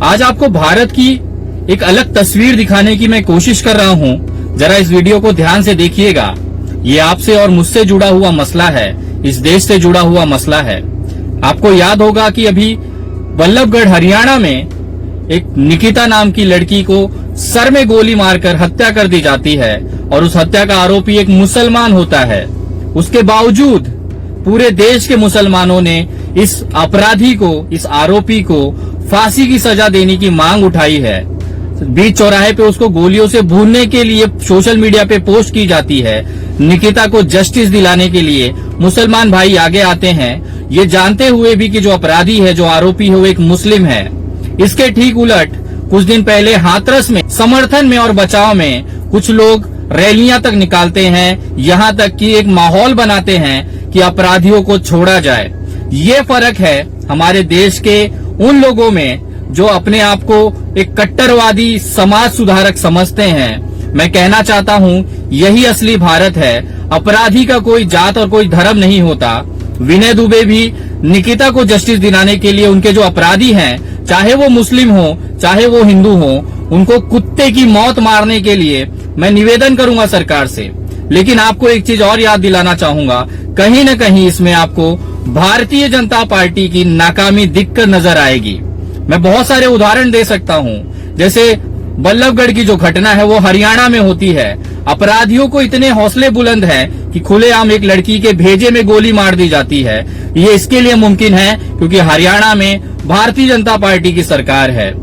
आज आपको भारत की एक अलग तस्वीर दिखाने की मैं कोशिश कर रहा हूँ। जरा इस वीडियो को ध्यान से देखिएगा। ये आपसे और मुझसे जुड़ा हुआ मसला है, इस देश से जुड़ा हुआ मसला है। आपको याद होगा कि अभी बल्लभगढ़ हरियाणा में एक निकिता नाम की लड़की को सर में गोली मारकर हत्या कर दी जाती है और उस हत्या का आरोपी एक मुसलमान होता है। उसके बावजूद पूरे देश के मुसलमानों ने इस अपराधी को, इस आरोपी को फांसी की सजा देने की मांग उठाई है। बीच चौराहे पे उसको गोलियों से भूनने के लिए सोशल मीडिया पे पोस्ट की जाती है। निकिता को जस्टिस दिलाने के लिए मुसलमान भाई आगे आते हैं, ये जानते हुए भी कि जो अपराधी है, जो आरोपी है, वो एक मुस्लिम है। इसके ठीक उलट कुछ दिन पहले हाथरस में समर्थन में और बचाव में कुछ लोग रैलियां तक निकालते हैं, यहाँ तक कि एक माहौल बनाते हैं कि अपराधियों को छोड़ा जाए। ये फर्क है हमारे देश के उन लोगों में जो अपने आप को एक कट्टरवादी समाज सुधारक समझते हैं। मैं कहना चाहता हूँ यही असली भारत है। अपराधी का कोई जात और कोई धर्म नहीं होता। विनय दुबे भी निकिता को जस्टिस दिलाने के लिए उनके जो अपराधी हैं, चाहे वो मुस्लिम हो चाहे वो हिंदू हो, उनको कुत्ते की मौत मारने के लिए मैं निवेदन करूंगा सरकार से। लेकिन आपको एक चीज और याद दिलाना चाहूंगा, कहीं न कहीं इसमें आपको भारतीय जनता पार्टी की नाकामी दिखकर नजर आएगी। मैं बहुत सारे उदाहरण दे सकता हूँ। जैसे बल्लभगढ़ की जो घटना है वो हरियाणा में होती है। अपराधियों को इतने हौसले बुलंद हैं कि खुलेआम एक लड़की के भेजे में गोली मार दी जाती है। ये इसके लिए मुमकिन है क्योंकि हरियाणा में भारतीय जनता पार्टी की सरकार है।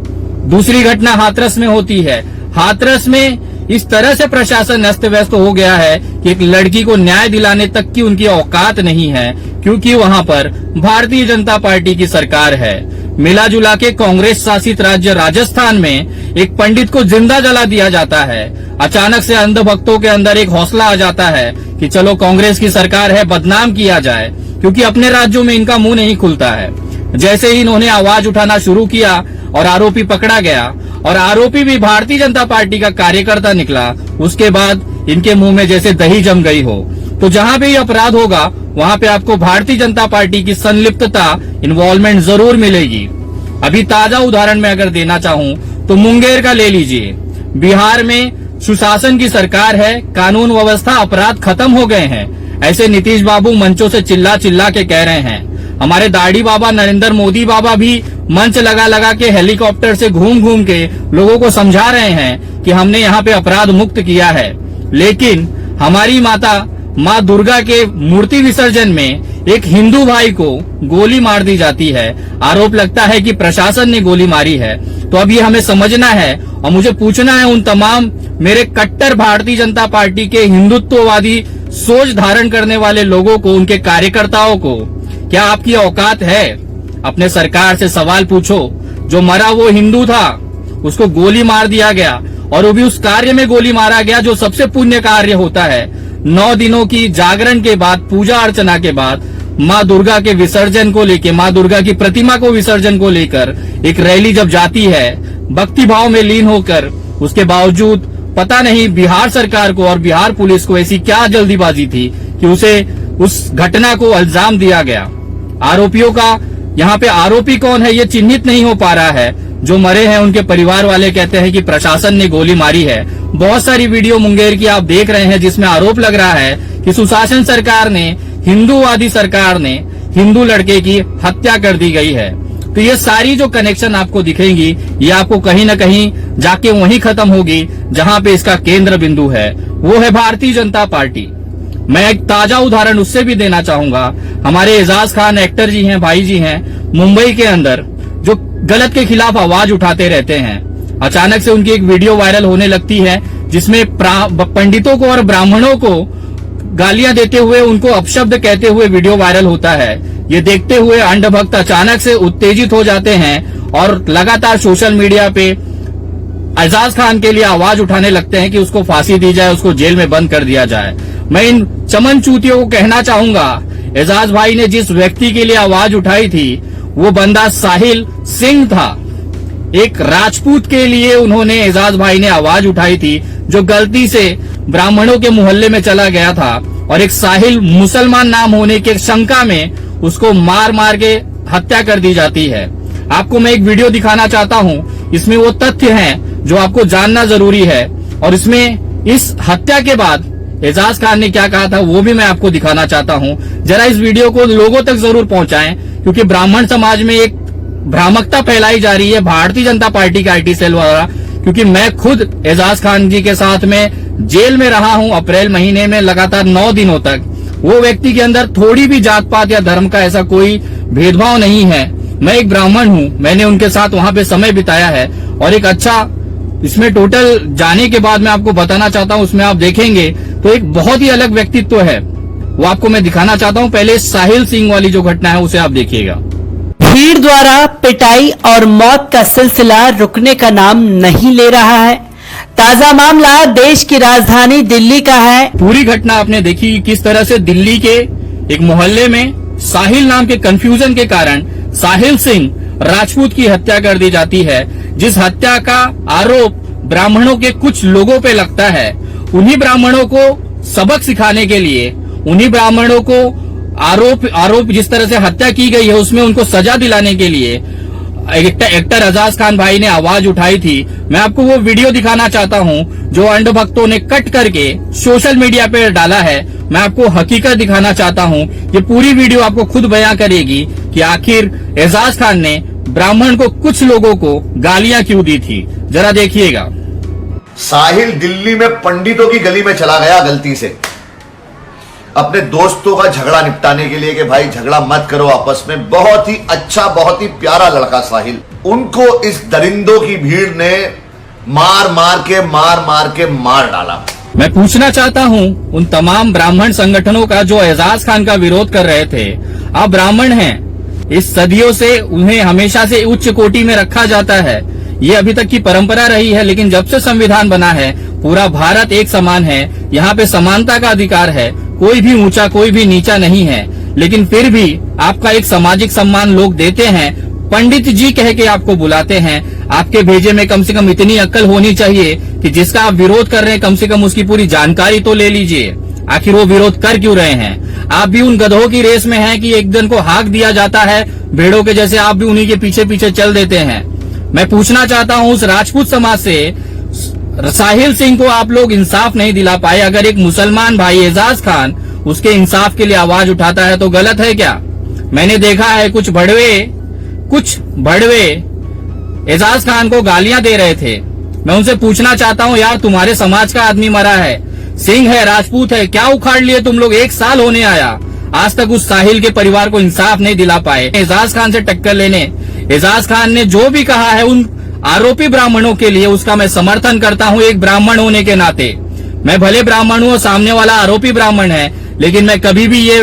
दूसरी घटना हाथरस में होती है। हाथरस में इस तरह से प्रशासन अस्त व्यस्त हो गया है कि एक लड़की को न्याय दिलाने तक की उनकी औकात नहीं है, क्योंकि वहां पर भारतीय जनता पार्टी की सरकार है। मिला जुला के कांग्रेस शासित राज्य राजस्थान में एक पंडित को जिंदा जला दिया जाता है। अचानक से अंधभक्तों के अंदर एक हौसला आ जाता है कि चलो कांग्रेस की सरकार है, बदनाम किया जाए, क्योंकि अपने राज्यों में इनका मुंह नहीं खुलता है। जैसे ही इन्होंने आवाज उठाना शुरू किया और आरोपी पकड़ा गया और आरोपी भी भारतीय जनता पार्टी का कार्यकर्ता निकला, उसके बाद इनके मुंह में जैसे दही जम गई हो। तो जहां भी अपराध होगा वहां पे आपको भारतीय जनता पार्टी की संलिप्तता, इन्वॉल्वमेंट जरूर मिलेगी। अभी ताजा उदाहरण में अगर देना चाहूं तो मुंगेर का ले लीजिए। बिहार में सुशासन की सरकार है, कानून व्यवस्था, अपराध खत्म हो गए हैं, ऐसे नीतीश बाबू मंचों से चिल्ला चिल्ला के कह रहे हैं। हमारे दाढ़ी बाबा नरेंद्र मोदी बाबा भी मंच लगा लगा के हेलीकॉप्टर से घूम घूम के लोगों को समझा रहे हैं कि हमने यहाँ पे अपराध मुक्त किया है। लेकिन हमारी माता माँ दुर्गा के मूर्ति विसर्जन में एक हिंदू भाई को गोली मार दी जाती है। आरोप लगता है कि प्रशासन ने गोली मारी है। तो अब ये हमें समझना है और मुझे पूछना है उन तमाम मेरे कट्टर भारतीय जनता पार्टी के हिंदुत्ववादी सोच धारण करने वाले लोगों को, उनके कार्यकर्ताओं को, क्या आपकी औकात है? अपने सरकार से सवाल पूछो। जो मरा वो हिंदू था, उसको गोली मार दिया गया और वो भी उस कार्य में गोली मारा गया जो सबसे पुण्य कार्य होता है। 9 दिनों की जागरण के बाद, पूजा अर्चना के बाद माँ दुर्गा के विसर्जन को लेकर, माँ दुर्गा की प्रतिमा को विसर्जन को लेकर एक रैली जब जाती है भक्ति भाव में लीन होकर, उसके बावजूद पता नहीं बिहार सरकार को और बिहार पुलिस को ऐसी क्या जल्दीबाजी थी कि उसे उस घटना को इल्जाम दिया गया। आरोपियों का, यहाँ पे आरोपी कौन है ये चिन्हित नहीं हो पा रहा है। जो मरे हैं उनके परिवार वाले कहते हैं कि प्रशासन ने गोली मारी है। बहुत सारी वीडियो मुंगेर की आप देख रहे हैं जिसमें आरोप लग रहा है कि सुशासन सरकार ने, हिंदूवादी सरकार ने हिंदू लड़के की हत्या कर दी गई है। तो ये सारी जो कनेक्शन आपको दिखेंगी ये आपको कहीं न कहीं जाके वहीं खत्म होगी जहां पे इसका केंद्र बिंदु है, वो है भारतीय जनता पार्टी। मैं एक ताजा उदाहरण उससे भी देना चाहूंगा। हमारे एजाज खान एक्टर जी हैं, भाई जी हैं, मुंबई के अंदर जो गलत के खिलाफ आवाज उठाते रहते हैं। अचानक से उनकी एक वीडियो वायरल होने लगती है जिसमें पंडितों को और ब्राह्मणों को गालियां देते हुए, उनको अपशब्द कहते हुए वीडियो वायरल होता है। ये देखते हुए अंधभक्त अचानक से उत्तेजित हो जाते हैं और लगातार सोशल मीडिया पे एजाज खान के लिए आवाज उठाने लगते हैं कि उसको फांसी दी जाए, उसको जेल में बंद कर दिया जाए। मैं इन चमन चूतियों को कहना चाहूंगा, एजाज भाई ने जिस व्यक्ति के लिए आवाज उठाई थी वो बंदा साहिल सिंह था। एक राजपूत के लिए उन्होंने, एजाज भाई ने आवाज उठाई थी जो गलती से ब्राह्मणों के मोहल्ले में चला गया था और एक साहिल मुसलमान नाम होने के शंका में उसको मार मार के हत्या कर दी जाती है। आपको मैं एक वीडियो दिखाना चाहता हूँ। इसमें वो तथ्य हैं जो आपको जानना जरूरी है, और इसमें इस हत्या के बाद एजाज खान ने क्या कहा था वो भी मैं आपको दिखाना चाहता हूँ। जरा इस वीडियो को लोगों तक जरूर पहुंचाएं, क्योंकि ब्राह्मण समाज में एक भ्रामकता फैलाई जा रही है भारतीय जनता पार्टी के IT सेल द्वारा। क्योंकि मैं खुद एजाज खान जी के साथ में जेल में रहा हूं अप्रैल महीने में लगातार 9 दिनों तक। वो व्यक्ति के अंदर थोड़ी भी जात पात या धर्म का ऐसा कोई भेदभाव नहीं है। मैं एक ब्राह्मण हूं, मैंने उनके साथ वहां पे समय बिताया है, और एक अच्छा इसमें टोटल जाने के बाद मैं आपको बताना चाहता हूं, उसमें आप देखेंगे तो एक बहुत ही अलग व्यक्तित्व है, वो आपको मैं दिखाना चाहता हूं। पहले साहिल सिंह वाली जो घटना है उसे आप देखिएगा। भीड़ द्वारा पिटाई और मौत का सिलसिला रुकने का नाम नहीं ले रहा है। ताजा मामला देश की राजधानी दिल्ली का है। पूरी घटना आपने देखी किस तरह से दिल्ली के एक मोहल्ले में साहिल नाम के कंफ्यूजन के कारण साहिल सिंह राजपूत की हत्या कर दी जाती है, जिस हत्या का आरोप ब्राह्मणों के कुछ लोगों पे लगता है। उन्हीं ब्राह्मणों को सबक सिखाने के लिए, उन्हीं ब्राह्मणों को आरोप जिस तरह से हत्या की गई है उसमें उनको सजा दिलाने के लिए एक्टर एजाज खान भाई ने आवाज उठाई थी। मैं आपको वो वीडियो दिखाना चाहता हूं जो अंध भक्तों ने कट करके सोशल मीडिया पे डाला है। मैं आपको हकीकत दिखाना चाहता हूं। ये पूरी वीडियो आपको खुद बयां करेगी कि आखिर एजाज खान ने ब्राह्मण को, कुछ लोगों को गालियां क्यों दी थी। जरा देखिएगा। साहिल दिल्ली में पंडितों की गली में चला गया गलती से अपने दोस्तों का झगड़ा निपटाने के लिए कि भाई झगड़ा मत करो आपस में। बहुत ही अच्छा, बहुत ही प्यारा लड़का साहिल। उनको इस दरिंदों की भीड़ ने मार मार के मार डाला। मैं पूछना चाहता हूं उन तमाम ब्राह्मण संगठनों का जो एजाज खान का विरोध कर रहे थे, आप ब्राह्मण हैं, इस सदियों से उन्हें हमेशा से उच्च कोटि में रखा जाता है, ये अभी तक की परंपरा रही है। लेकिन जब से संविधान बना है पूरा भारत एक समान है, यहाँ पे समानता का अधिकार है, कोई भी ऊंचा कोई भी नीचा नहीं है। लेकिन फिर भी आपका एक सामाजिक सम्मान लोग देते हैं, पंडित जी कह के आपको बुलाते हैं। आपके भेजे में कम से कम इतनी अक्ल होनी चाहिए कि जिसका आप विरोध कर रहे हैं कम से कम उसकी पूरी जानकारी तो ले लीजिए, आखिर वो विरोध कर क्यों रहे हैं। आप भी उन गधों की रेस में हैं कि एक दिन को हाँक दिया जाता है भेड़ों के जैसे, आप भी उन्हीं के पीछे पीछे चल देते हैं। मैं पूछना चाहता हूं उस राजपूत समाज से साहिल सिंह को आप लोग इंसाफ नहीं दिला पाए। अगर एक मुसलमान भाई एजाज खान उसके इंसाफ के लिए आवाज उठाता है तो गलत है क्या। मैंने देखा है कुछ भड़वे एजाज खान को गालियां दे रहे थे। मैं उनसे पूछना चाहता हूं यार, तुम्हारे समाज का आदमी मरा है, सिंह है, राजपूत है, क्या उखाड़ लिए तुम लोग। 1 साल होने आया, आज तक उस साहिल के परिवार को इंसाफ नहीं दिला पाए एजाज खान से टक्कर लेने। एजाज खान ने जो भी कहा है उन आरोपी ब्राह्मणों के लिए उसका मैं समर्थन करता हूं एक ब्राह्मण होने के नाते। मैं भले ब्राह्मण हूं और सामने वाला आरोपी ब्राह्मण है, लेकिन मैं कभी भी ये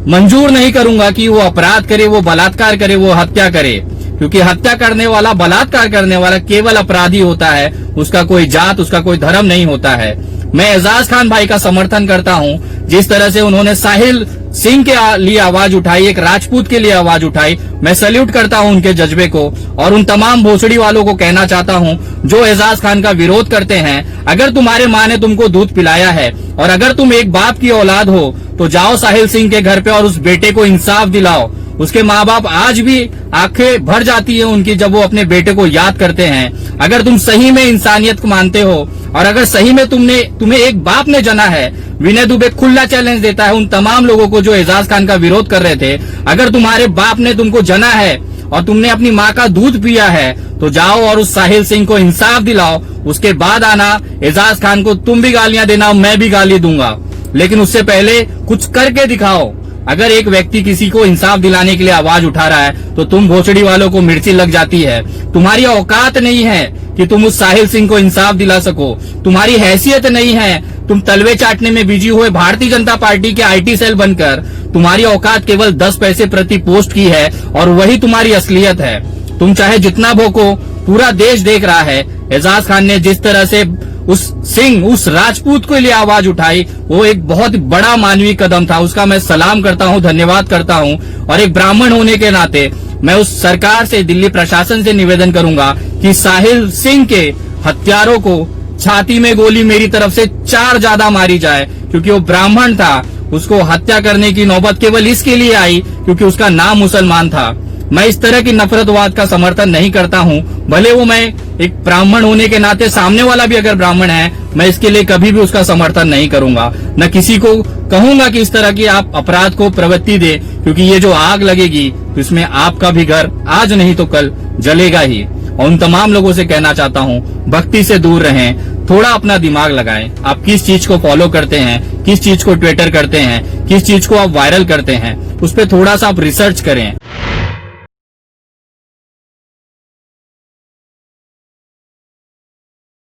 मंजूर नहीं करूंगा कि वो अपराध करे, वो बलात्कार करे, वो हत्या करे। क्योंकि हत्या करने वाला, बलात्कार करने वाला केवल अपराधी होता है, उसका कोई जात, उसका कोई धर्म नहीं होता है। मैं एजाज खान भाई का समर्थन करता हूं, जिस तरह से उन्होंने साहिल सिंह के लिए आवाज उठाई, एक राजपूत के लिए आवाज उठाई। मैं सैल्यूट करता हूं उनके जज्बे को, और उन तमाम भोसड़ी वालों को कहना चाहता हूं जो एजाज खान का विरोध करते हैं, अगर तुम्हारे माँ ने तुमको दूध पिलाया है और अगर तुम एक बाप की औलाद हो तो जाओ साहिल सिंह के घर पे और उस बेटे को इंसाफ दिलाओ। उसके माँ बाप आज भी आंखें भर जाती है उनकी जब वो अपने बेटे को याद करते हैं। अगर तुम सही में इंसानियत को मानते हो और अगर सही में तुम्हें एक बाप ने जना है, विनय दुबे खुला चैलेंज देता है उन तमाम लोगों को जो एजाज खान का विरोध कर रहे थे, अगर तुम्हारे बाप ने तुमको जना है और तुमने अपनी माँ का दूध पिया है तो जाओ और उस साहिल सिंह को इंसाफ दिलाओ। उसके बाद आना एजाज खान को, तुम भी गालियां देना, मैं भी गाली दूंगा, लेकिन उससे पहले कुछ करके दिखाओ। अगर एक व्यक्ति किसी को इंसाफ दिलाने के लिए आवाज उठा रहा है तो तुम भोसड़ी वालों को मिर्ची लग जाती है। तुम्हारी औकात नहीं है कि तुम उस साहिल सिंह को इंसाफ दिला सको, तुम्हारी हैसियत नहीं है। तुम तलवे चाटने में बिजी हुए भारतीय जनता पार्टी के IT सेल बनकर तुम्हारी औकात केवल 10 पैसे प्रति पोस्ट की है और वही तुम्हारी असलियत है। तुम चाहे जितना भोको, पूरा देश देख रहा है। एजाज खान ने जिस तरह से उस राजपूत के लिए आवाज उठाई, वो एक बहुत बड़ा मानवीय कदम था, उसका मैं सलाम करता हूं, धन्यवाद करता हूं। और एक ब्राह्मण होने के नाते मैं उस सरकार से, दिल्ली प्रशासन से निवेदन करूंगा कि साहिल सिंह के हत्यारों को छाती में गोली मेरी तरफ से 4 ज्यादा मारी जाए, क्योंकि वो ब्राह्मण था। उसको हत्या करने की नौबत केवल इसके लिए आई क्योंकि उसका नाम मुसलमान था। मैं इस तरह की नफरतवाद का समर्थन नहीं करता हूँ। भले वो मैं एक ब्राह्मण होने के नाते सामने वाला भी अगर ब्राह्मण है, मैं इसके लिए कभी भी उसका समर्थन नहीं करूंगा। न किसी को कहूंगा कि इस तरह की आप अपराध को प्रवृत्ति दे, क्योंकि ये जो आग लगेगी तो इसमें आपका भी घर आज नहीं तो कल जलेगा ही। और उन तमाम लोगों से कहना चाहता हूँ, भक्ति से दूर रहें, थोड़ा अपना दिमाग लगाएं। आप किस चीज को फॉलो करते हैं, किस चीज को ट्विटर करते हैं, किस चीज को आप वायरल करते हैं, उस पर थोड़ा सा आप रिसर्च करें।